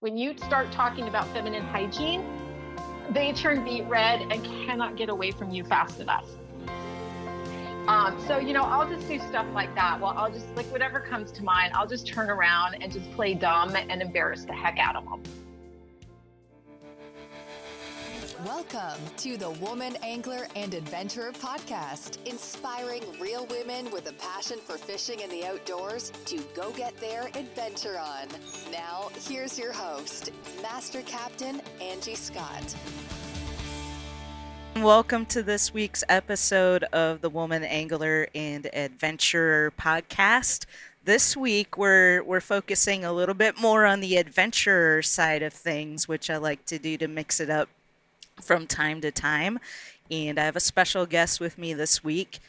When you start talking about feminine hygiene, they turn beet red and cannot get away from you fast enough. So, I'll just do stuff like that. Well, I'll just, like, whatever comes to mind, I'll just turn around and just play dumb and embarrass the heck out of them. Welcome to the Woman Angler and Adventurer podcast, inspiring real women with a passion for fishing in the outdoors to go get their adventure on. Now, here's your host, Master Captain Angie Scott. Welcome to this week's episode of the Woman Angler and Adventurer podcast. This week, we're focusing a little bit more on the adventurer side of things, which I like to do to mix it up from time to time. And I have a special guest with me this week,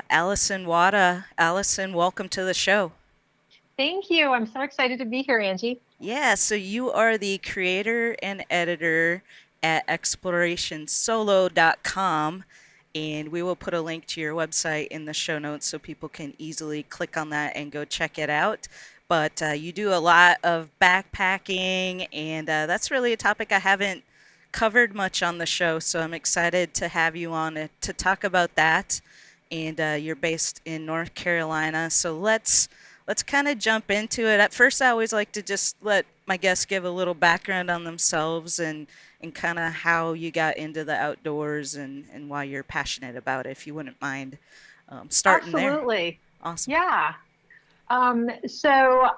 Alison Watta. Alison, welcome to the show. Thank you. I'm so excited to be here, Angie. Yeah, so you are the creator and editor at explorationsolo.com, and we will put a link to your website in the show notes so people can easily click on that and go check it out. But you do a lot of backpacking, and that's really a topic I haven't covered much on the show, so I'm excited to have you on to talk about that. And you're based in North Carolina, so let's kind of jump into it. At first, I always like to just let my guests give a little background on themselves and kind of how you got into the outdoors and why you're passionate about it, if you wouldn't mind starting there. Absolutely. Awesome. Yeah. So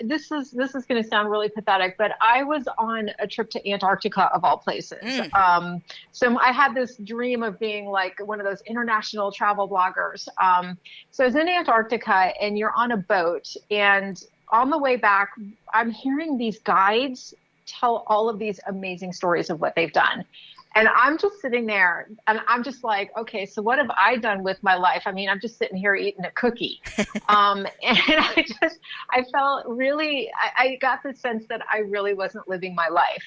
this is going to sound really pathetic, but I was on a trip to Antarctica of all places. So I had this dream of being like one of those international travel bloggers. So I was in Antarctica, and you're on a boat, and on the way back, I'm hearing these guides tell all of these amazing stories of what they've done. And I'm just sitting there and I'm just like, okay, so what have I done with my life? I mean, I'm just sitting here eating a cookie. And I felt really, I got the sense that I really wasn't living my life.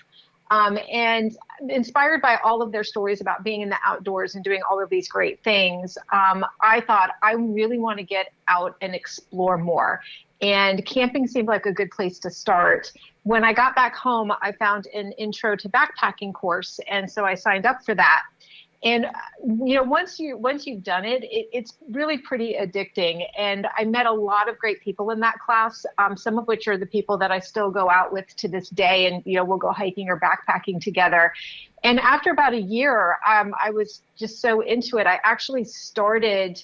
And inspired by all of their stories about being in the outdoors and doing all of these great things, I thought I really want to get out and explore more. And camping seemed like a good place to start. When I got back home, I found an intro to backpacking course, and so I signed up for that. And once you've done it, it's really pretty addicting. And I met a lot of great people in that class, some of which are the people that I still go out with to this day, and we'll go hiking or backpacking together. And after about a year, I was just so into it. I actually started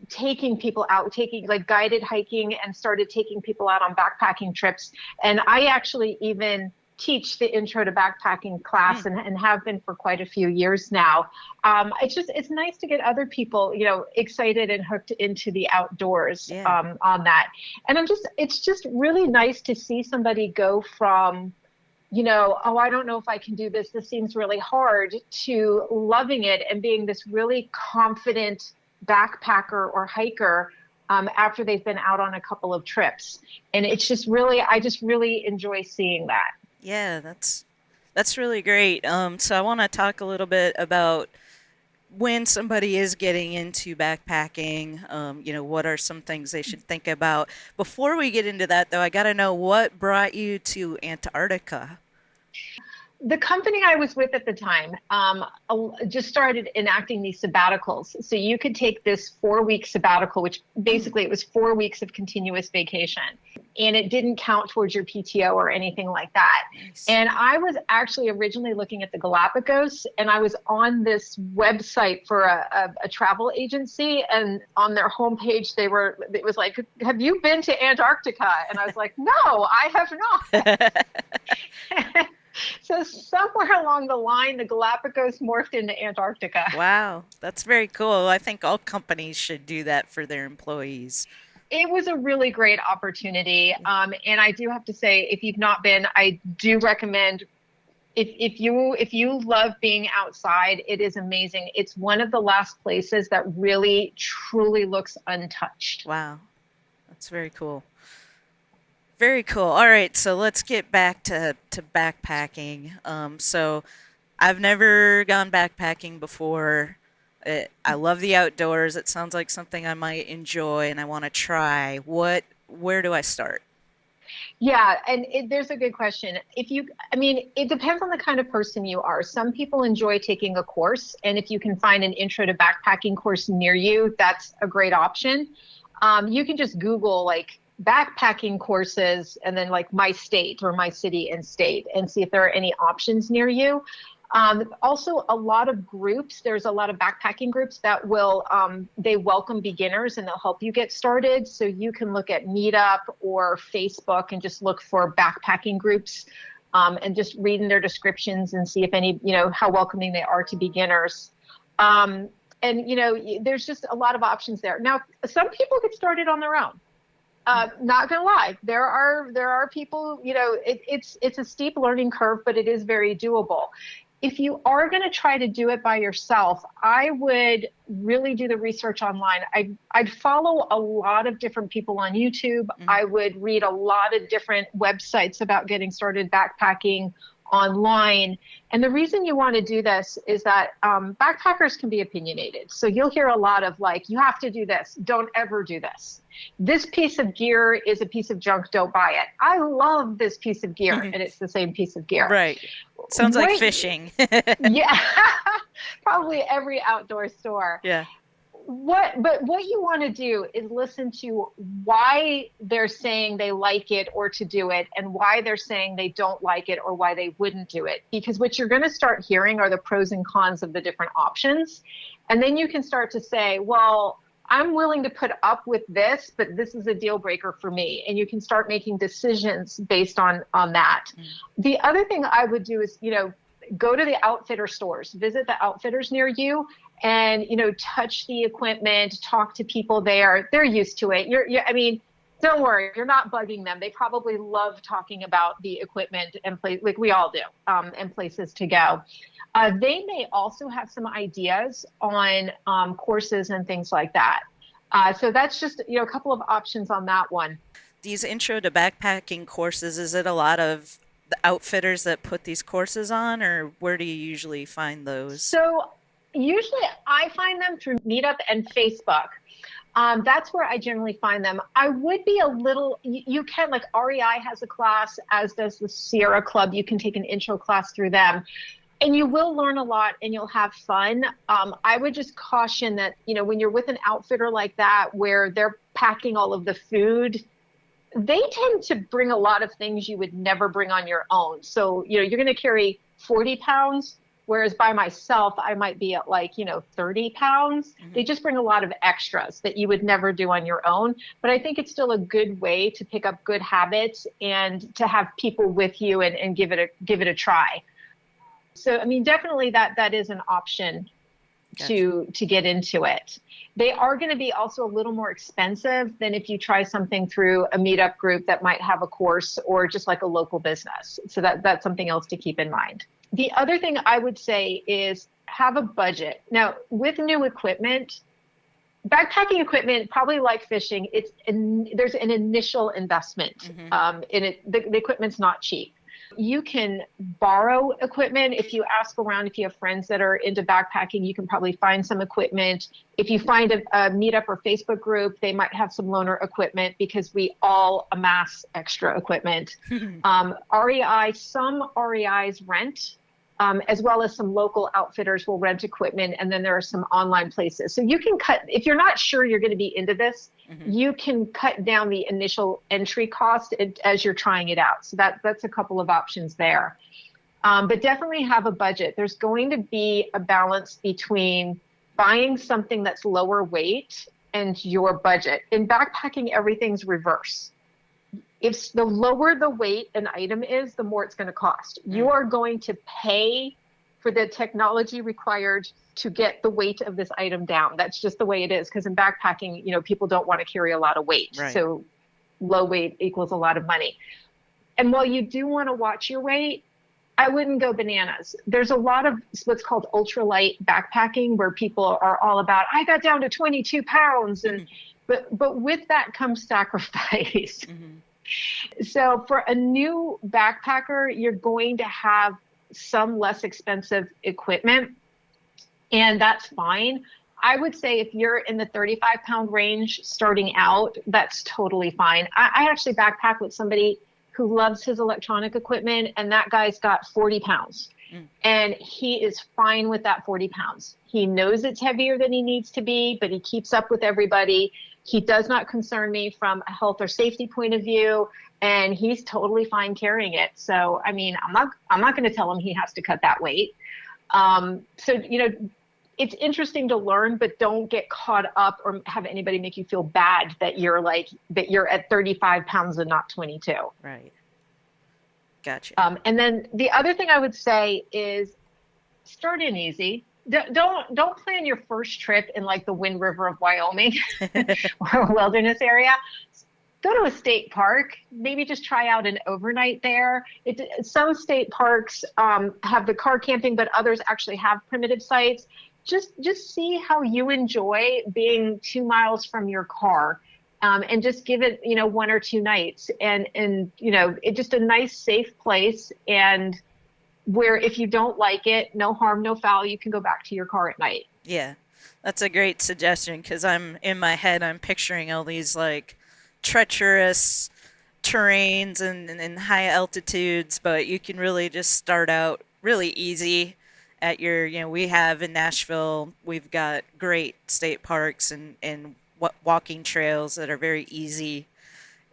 taking people out, taking like guided hiking, and started taking people out on backpacking trips. And I actually even teach the intro to backpacking class and have been for quite a few years now. It's nice to get other people, excited and hooked into the outdoors on that. And it's just really nice to see somebody go from, oh, I don't know if I can do this. This seems really hard, to loving it and being this really confident backpacker or hiker after they've been out on a couple of trips. And it's just really, I just really enjoy seeing that. Yeah, that's really great. So I want to talk a little bit about when somebody is getting into backpacking, what are some things they should think about. Before we get into that, though, I got to know what brought you to Antarctica. The company I was with at the time just started enacting these sabbaticals. So you could take this 4-week sabbatical, which basically it was 4 weeks of continuous vacation. And it didn't count towards your PTO or anything like that. Nice. And I was actually originally looking at the Galapagos, and I was on this website for a travel agency, and on their homepage, it was like, have you been to Antarctica? And I was like, no, I have not. So somewhere along the line, the Galapagos morphed into Antarctica. Wow, that's very cool. I think all companies should do that for their employees. It was a really great opportunity. And I do have to say, if you've not been, I do recommend, if you love being outside, it is amazing. It's one of the last places that really, truly looks untouched. Wow, that's very cool. Very cool. All right, so let's get back to backpacking. So I've never gone backpacking before. I love the outdoors. It sounds like something I might enjoy and I want to try. Where do I start? Yeah, and there's a good question. I mean, it depends on the kind of person you are. Some people enjoy taking a course, and if you can find an intro to backpacking course near you, that's a great option. You can just Google like backpacking courses and then like my state or my city and state and see if there are any options near you. Also, a lot of groups, there's a lot of backpacking groups that they welcome beginners and they'll help you get started. So you can look at Meetup or Facebook and just look for backpacking groups, and just read in their descriptions and see if any, how welcoming they are to beginners. And, there's just a lot of options there. Now, some people get started on their own. Not gonna lie, there are people, it's a steep learning curve, but it is very doable. If you are going to try to do it by yourself, I would really do the research online. I'd follow a lot of different people on YouTube. I would read a lot of different websites about getting started backpacking online. And the reason you want to do this is that backpackers can be opinionated. So you'll hear a lot of like, you have to do this. Don't ever do this. This piece of gear is a piece of junk. Don't buy it. I love this piece of gear, and it's the same piece of gear. Right. Sounds like fishing. Yeah, probably every outdoor store. Yeah. But what you want to do is listen to why they're saying they like it or to do it, and why they're saying they don't like it or why they wouldn't do it. Because what you're going to start hearing are the pros and cons of the different options. And then you can start to say, well, I'm willing to put up with this, but this is a deal breaker for me. And you can start making decisions based on that. The other thing I would do is, go to the outfitter stores, visit the outfitters near you, and, touch the equipment, talk to people there. They're used to it. I mean, don't worry, you're not bugging them. They probably love talking about the equipment and like we all do, and places to go. They may also have some ideas on courses and things like that. So that's just, a couple of options on that one. These intro to backpacking courses, is it a lot of the outfitters that put these courses on, or where do you usually find those? So usually I find them through Meetup and Facebook. That's where I generally find them. I would be a little, you can, like REI has a class, as does the Sierra Club. You can take an intro class through them. And you will learn a lot and you'll have fun. I would just caution that, when you're with an outfitter like that, where they're packing all of the food, they tend to bring a lot of things you would never bring on your own. So, you're going to carry 40 pounds, whereas by myself, I might be at 30 pounds. They just bring a lot of extras that you would never do on your own. But I think it's still a good way to pick up good habits and to have people with you and give it a try. So, I mean, definitely that is an option. Gotcha. to get into it. They are going to be also a little more expensive than if you try something through a meetup group that might have a course or just like a local business. So that's something else to keep in mind. The other thing I would say is have a budget. Now, with new equipment, backpacking equipment, probably like fishing, there's an initial investment in it. The equipment's not cheap. You can borrow equipment. If you ask around, if you have friends that are into backpacking, you can probably find some equipment. If you find a Meetup or Facebook group, they might have some loaner equipment because we all amass extra equipment. Some REIs rent, as well as some local outfitters will rent equipment. And then there are some online places. So you can if you're not sure you're going to be into this, you can cut down the initial entry cost as you're trying it out. So that's a couple of options there. But definitely have a budget. There's going to be a balance between buying something that's lower weight and your budget. In backpacking, everything's reverse. If the lower the weight an item is, the more it's going to cost. You are going to pay for the technology required to get the weight of this item down. That's just the way it is. Because in backpacking, people don't want to carry a lot of weight. Right. So low weight equals a lot of money. And while you do want to watch your weight, I wouldn't go bananas. There's a lot of what's called ultralight backpacking where people are all about, I got down to 22 pounds. But with that comes sacrifice. So for a new backpacker, you're going to have some less expensive equipment, and that's fine. I would say if you're in the 35-pound range starting out, that's totally fine. I actually backpacked with somebody who loves his electronic equipment, and that guy's got 40 pounds. And he is fine with that 40 pounds. He knows it's heavier than he needs to be, but he keeps up with everybody. He does not concern me from a health or safety point of view, and he's totally fine carrying it. So, I mean, I'm not going to tell him he has to cut that weight. So, it's interesting to learn, but don't get caught up or have anybody make you feel bad that you're at 35 pounds and not 22. Right. Gotcha. And then the other thing I would say is start in easy. Don't plan your first trip in like the Wind River of Wyoming or a wilderness area. Go to a state park. Maybe just try out an overnight there. Some state parks have the car camping, but others actually have primitive sites. Just see how you enjoy being 2 miles from your car. And just give it, 1 or 2 nights and it's just a nice, safe place. And where if you don't like it, no harm, no foul, you can go back to your car at night. Yeah, that's a great suggestion because I'm picturing all these like treacherous terrains and high altitudes, but you can really just start out really easy at your, we have in Nashville, we've got great state parks and walking trails that are very easy,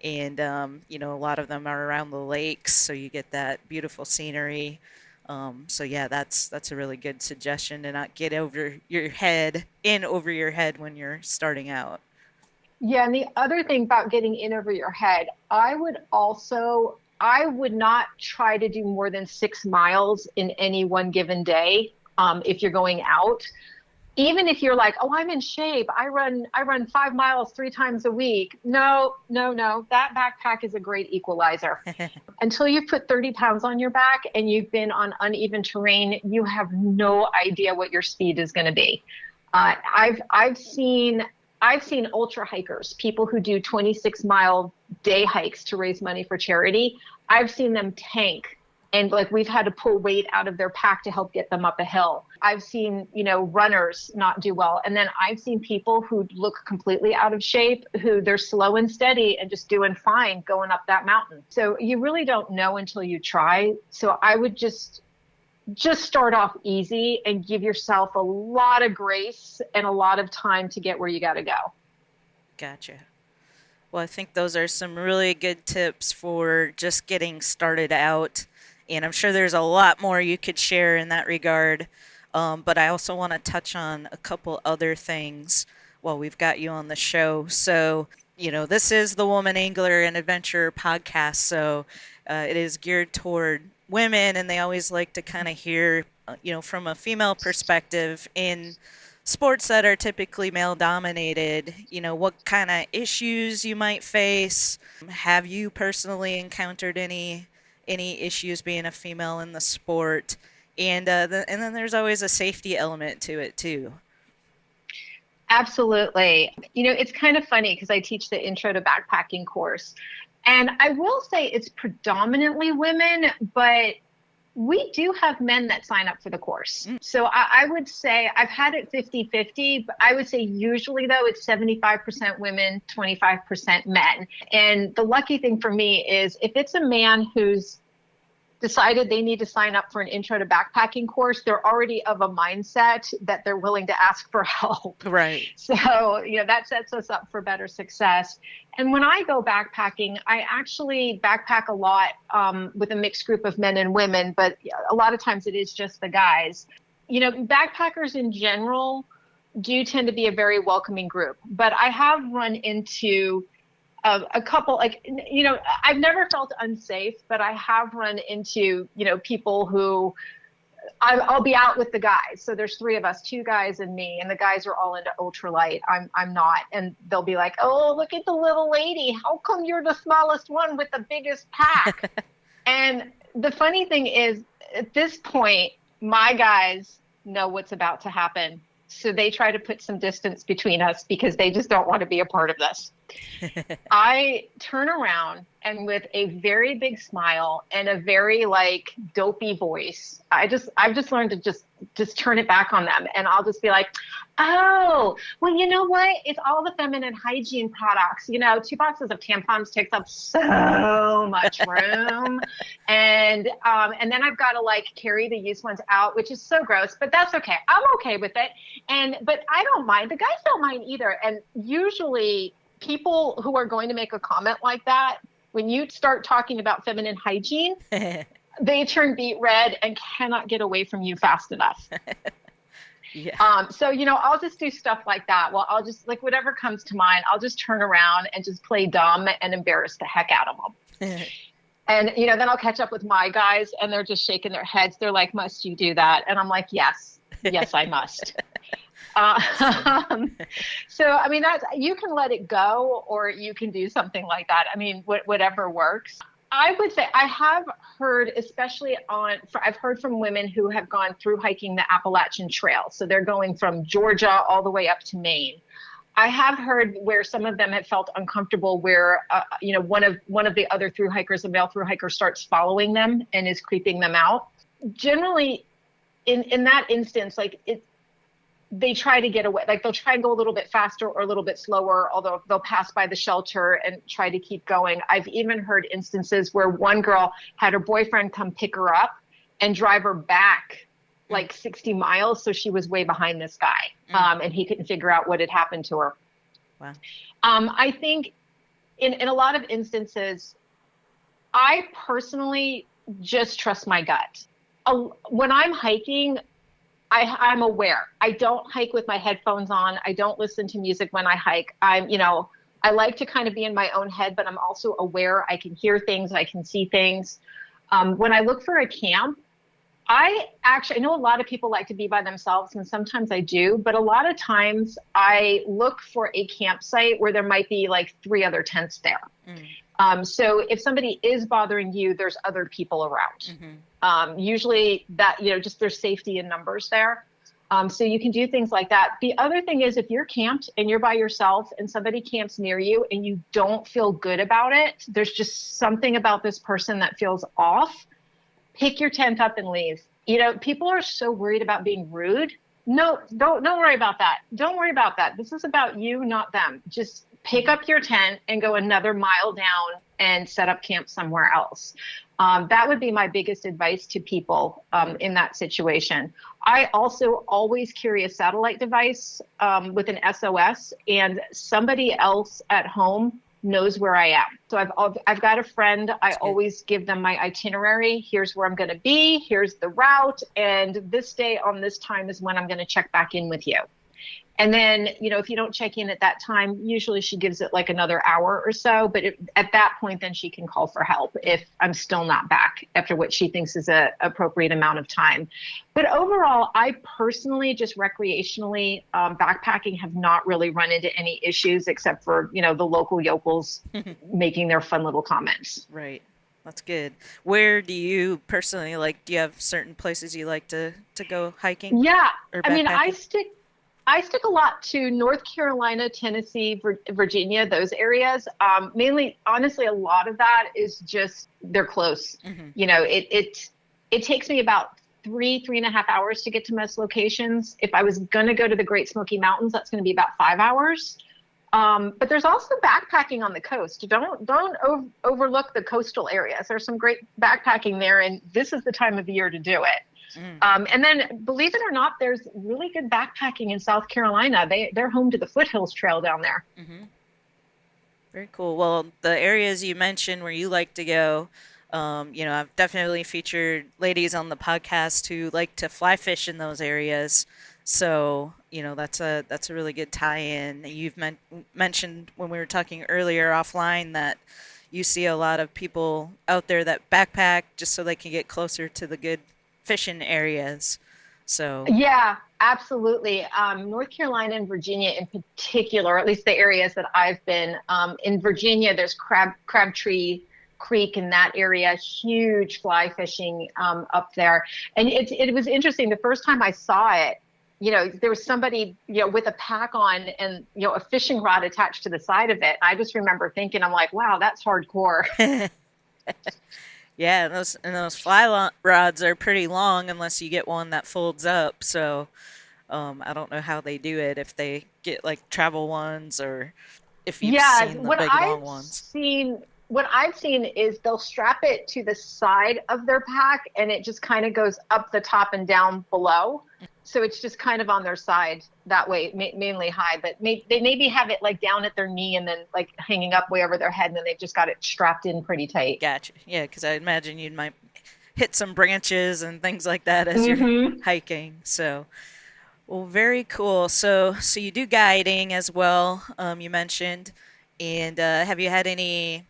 and a lot of them are around the lakes, so you get that beautiful scenery. So yeah, that's a really good suggestion to not get over your head when you're starting out. Yeah, and the other thing about getting in over your head, I would not try to do more than 6 miles in any one given day if you're going out. Even if you're like, oh, I'm in shape, I run 5 miles 3 times a week. No. That backpack is a great equalizer. Until you've put 30 pounds on your back and you've been on uneven terrain, you have no idea what your speed is going to be. I've seen ultra hikers, people who do 26-mile day hikes to raise money for charity. I've seen them tank. And like we've had to pull weight out of their pack to help get them up a hill. I've seen, runners not do well. And then I've seen people who look completely out of shape, who they're slow and steady and just doing fine going up that mountain. So you really don't know until you try. So I would just start off easy and give yourself a lot of grace and a lot of time to get where you got to go. Gotcha. Well, I think those are some really good tips for just getting started out. And I'm sure there's a lot more you could share in that regard. But I also want to touch on a couple other things while we've got you on the show. So, this is the Woman Angler and Adventurer podcast. So it is geared toward women, and they always like to kind of hear, from a female perspective in sports that are typically male dominated, what kind of issues you might face. Have you personally encountered any issues being a female in the sport, and then there's always a safety element to it too. Absolutely. It's kind of funny because I teach the Intro to Backpacking course, and I will say it's predominantly women, but we do have men that sign up for the course. So I would say I've had it 50-50, but I would say usually though it's 75% women, 25% men. And the lucky thing for me is if it's a man who's decided they need to sign up for an Intro to Backpacking course, they're already of a mindset that they're willing to ask for help. Right. So, that sets us up for better success. And when I go backpacking, I actually backpack a lot with a mixed group of men and women, but a lot of times it is just the guys. Backpackers in general do tend to be a very welcoming group, but I have run into a couple, I've never felt unsafe, but I have run into, people who I'll be out with the guys. So there's 3 of us, 2 guys and me, and the guys are all into ultralight. I'm not. And they'll be like, oh, look at the little lady. How come you're the smallest one with the biggest pack? And the funny thing is at this point, my guys know what's about to happen. So they try to put some distance between us because they just don't want to be a part of this. I turn around and with a very big smile and a very like dopey voice, I've just learned to just turn it back on them. And I'll just be like, oh, well, you know what? It's all the feminine hygiene products. 2 boxes of tampons takes up so much room. And then I've got to like carry the used ones out, which is so gross, but that's okay. I'm okay with it. But I don't mind. The guys don't mind either. And usually people who are going to make a comment like that, when you start talking about feminine hygiene, they turn beet red and cannot get away from you fast enough. Yeah. So, I'll just do stuff like that. Well, I'll just like whatever comes to mind, I'll just turn around and just play dumb and embarrass the heck out of them. And, then I'll catch up with my guys and they're just shaking their heads. They're like, must you do that? And I'm like, yes, I must. So, I mean, you can let it go or you can do something like that. I mean, whatever works. I would say I have heard, I've heard from women who have gone through hiking the Appalachian Trail. So they're going from Georgia all the way up to Maine. I have heard where some of them have felt uncomfortable where, one of the other thru hikers, a male thru hiker, starts following them and is creeping them out. Generally, in that instance, they try to get away. Like they'll try and go a little bit faster or a little bit slower, although they'll pass by the shelter and try to keep going. I've even heard instances where one girl had her boyfriend come pick her up and drive her back like 60 miles. So she was way behind this guy. And he couldn't figure out what had happened to her. Wow. I think in a lot of instances, I personally just trust my gut. When I'm hiking, I'm aware. I don't hike with my headphones on. I don't listen to music when I hike. I like to kind of be in my own head, but I'm also aware. I can hear things. I can see things. When I look for a camp, I know a lot of people like to be by themselves, and sometimes I do, but a lot of times I look for a campsite where there might be like 3 other tents there. So if somebody is bothering you, there's other people around. Usually that, just there's safety in numbers there. So you can do things like that. The other thing is if you're camped and you're by yourself and somebody camps near you and you don't feel good about it, there's just something about this person that feels off. Pick your tent up and leave. People are so worried about being rude. No, don't worry about that. Don't worry about that. This is about you, not them. Just pick up your tent and go another mile down and set up camp somewhere else. That would be my biggest advice to people in that situation. I also always carry a satellite device with an SOS, and somebody else at home knows where I am. So I've got a friend. I always give them my itinerary. Here's where I'm going to be. Here's the route. And this day on this time is when I'm going to check back in with you. And then, if you don't check in at that time, usually she gives it like another hour or so. But at that point, then she can call for help if I'm still not back after what she thinks is a appropriate amount of time. But overall, I personally, just recreationally, backpacking have not really run into any issues except for, the local yokels making their fun little comments. Right. That's good. Where do you personally do you have certain places you like to go hiking? Yeah. Or I mean, backpacking? I stick a lot to North Carolina, Tennessee, Virginia, those areas. Mainly, honestly, a lot of that is just they're close. It takes me about 3.5 hours to get to most locations. If I was going to go to the Great Smoky Mountains, that's going to be about 5 hours. But there's also backpacking on the coast. Don't overlook the coastal areas. There's some great backpacking there, and this is the time of year to do it. And then, believe it or not, there's really good backpacking in South Carolina. They're home to the Foothills Trail down there. Very cool. Well, the areas you mentioned where you like to go, I've definitely featured ladies on the podcast who like to fly fish in those areas. So, that's a really good tie-in. You've mentioned when we were talking earlier offline that you see a lot of people out there that backpack just so they can get closer to the good fishing areas. So yeah, absolutely. North Carolina and Virginia in particular, at least the areas that I've been, in Virginia, there's Crabtree Creek in that area, huge fly fishing up there. And it was interesting. The first time I saw it, there was somebody, with a pack on and, a fishing rod attached to the side of it. I just remember thinking, I'm like, wow, that's hardcore. Yeah, and those rods are pretty long unless you get one that folds up. So I don't know how they do it, if they get like travel ones or if you've Yeah, seen the big long ones. what I've seen is they'll strap it to the side of their pack and it just kind of goes up the top and down below. So it's just kind of on their side that way, mainly high, but they maybe have it like down at their knee and then like hanging up way over their head and then they've just got it strapped in pretty tight. Gotcha. Yeah, because I imagine you might hit some branches and things like that as you're Hmm. hiking. So, well, very cool. So you do guiding as well. You mentioned, and have you had any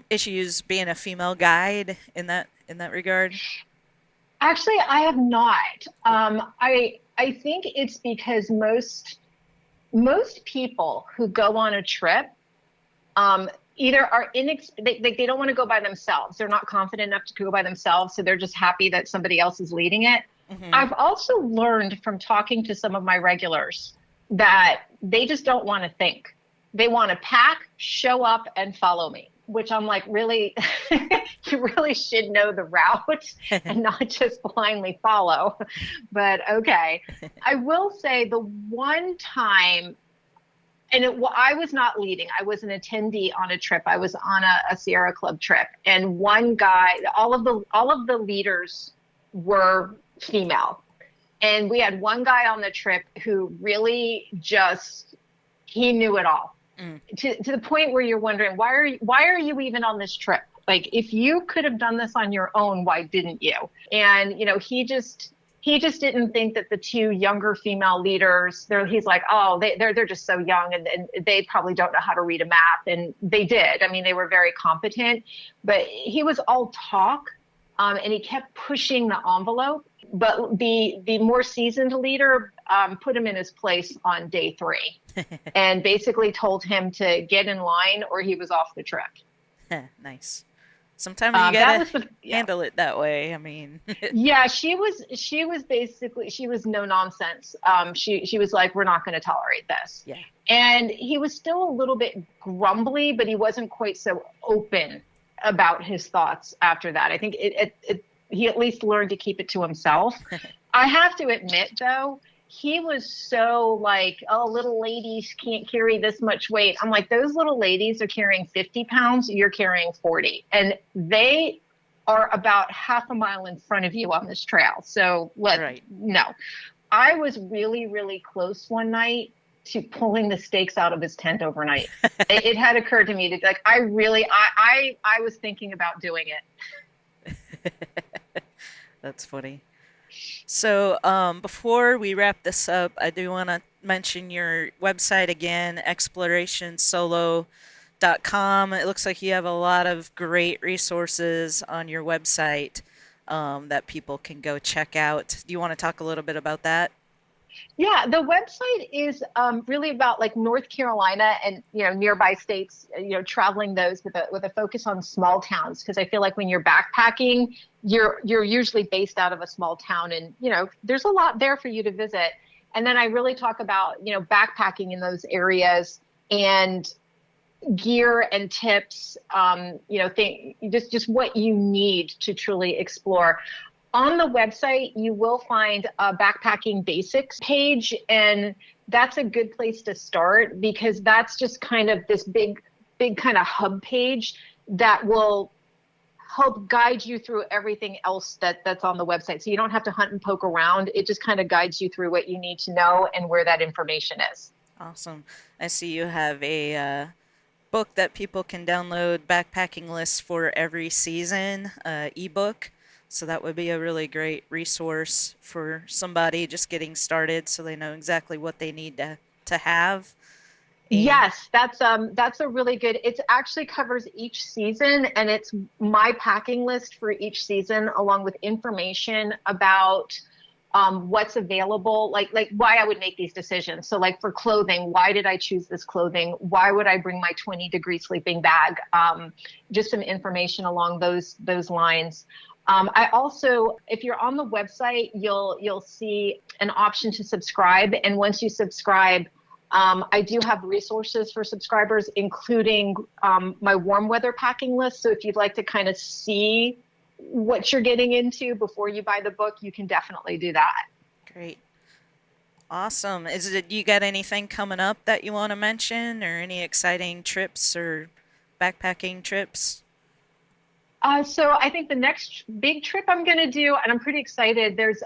issues being a female guide in that regard? Actually, I have not. Good. I think it's because most people who go on a trip um, either are they don't want to go by themselves. They're not confident enough to go by themselves, so they're just happy that somebody else is leading it. Hmm. I've also learned from talking to some of my regulars that they just don't want to think. They want to pack, show up, and follow me, which I'm like, really, you really should know the route and not just blindly follow. But okay. I will say the one time, I was not leading. I was an attendee on a trip. I was on a Sierra Club trip, and one guy, all of the leaders were female, and we had one guy on the trip who really just he knew it all Mm. to the point where you're wondering why are you even on this trip? Like if you could have done this on your own, why didn't you? And he just didn't think that the two younger female leaders, he's like, oh, they're just so young and they probably don't know how to read a map. And they did. I mean, they were very competent, but he was all talk. And he kept pushing the envelope. But the more seasoned leader put him in his place on day 3 and basically told him to get in line or he was off the trip. Nice. Sometimes you That gotta was yeah. handle it that way. I mean, Yeah, she was no nonsense. She was like, we're not going to tolerate this. yeah. And he was still a little bit grumbly, but he wasn't quite so open about his thoughts after that. I think he at least learned to keep it to himself. I have to admit, though, he was so like, oh, little ladies can't carry this much weight. I'm like, those little ladies are carrying 50 pounds, you're carrying 40. And they are about half a mile in front of you on this trail. So Right. no. I was really, really close one night to pulling the stakes out of his tent overnight. It had occurred to me to like, I was thinking about doing it. That's funny. So, before we wrap this up, I do want to mention your website again, explorationsolo.com. It looks like you have a lot of great resources on your website that people can go check out. Do you want to talk a little bit about that? Yeah, the website is really about like North Carolina and nearby states. Traveling those with a focus on small towns because I feel like when you're backpacking, you're usually based out of a small town, and there's a lot there for you to visit. And then I really talk about backpacking in those areas and gear and tips. Just what you need to truly explore. On the website, you will find a backpacking basics page, and that's a good place to start because that's just kind of this big kind of hub page that will help guide you through everything else that's on the website. So you don't have to hunt and poke around. It just kind of guides you through what you need to know and where that information is. Awesome. I see you have a book that people can download, backpacking lists for every season, ebook. So that would be a really great resource for somebody just getting started so they know exactly what they need to have. And Yes, that's a really good. It actually covers each season, and it's my packing list for each season, along with information about what's available, like why I would make these decisions. So, like for clothing, why did I choose this clothing? Why would I bring my 20-degree sleeping bag? Just some information along those lines. I also, if you're on the website, you'll see an option to subscribe. And once you subscribe, I do have resources for subscribers, including my warm weather packing list. So if you'd like to kind of see what you're getting into before you buy the book, you can definitely do that. Great. Awesome. You got anything coming up that you want to mention, or any exciting trips or backpacking trips? So I think the next big trip I'm going to do, and I'm pretty excited. There's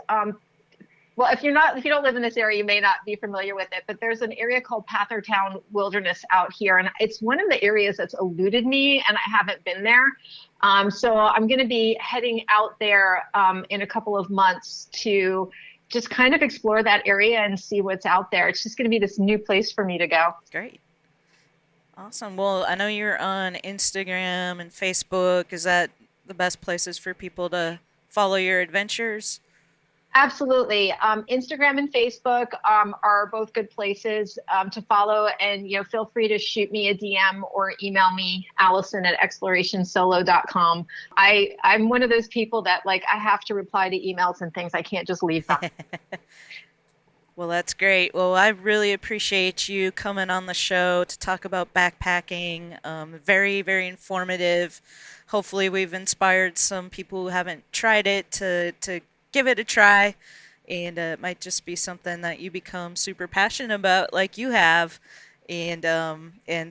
well, if you don't live in this area, you may not be familiar with it, but there's an area called Pathertown Wilderness out here, and it's one of the areas that's eluded me, and I haven't been there. So I'm going to be heading out there in a couple of months to just kind of explore that area and see what's out there. It's just going to be this new place for me to go. Great. Awesome. Well, I know you're on Instagram and Facebook. Is that the best places for people to follow your adventures? Absolutely. Instagram and Facebook are both good places to follow. And, feel free to shoot me a DM or email me, Allison@explorationsolo.com. I'm one of those people that, I have to reply to emails and things. I can't just leave them. Well, that's great. Well, I really appreciate you coming on the show to talk about backpacking. Very, very informative. Hopefully we've inspired some people who haven't tried it to give it a try, and it might just be something that you become super passionate about like you have. And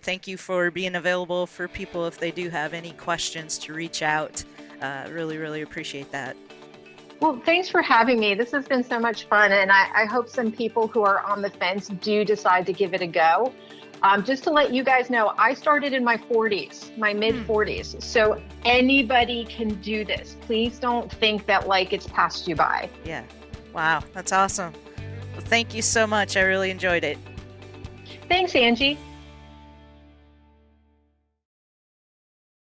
thank you for being available for people if they do have any questions to reach out. Really, really appreciate that. Well, thanks for having me. This has been so much fun, and I hope some people who are on the fence do decide to give it a go. Just to let you guys know, I started in my 40s, my mid 40s. So anybody can do this. Please don't think that it's passed you by. Yeah. Wow. That's awesome. Well, thank you so much. I really enjoyed it. Thanks, Angie.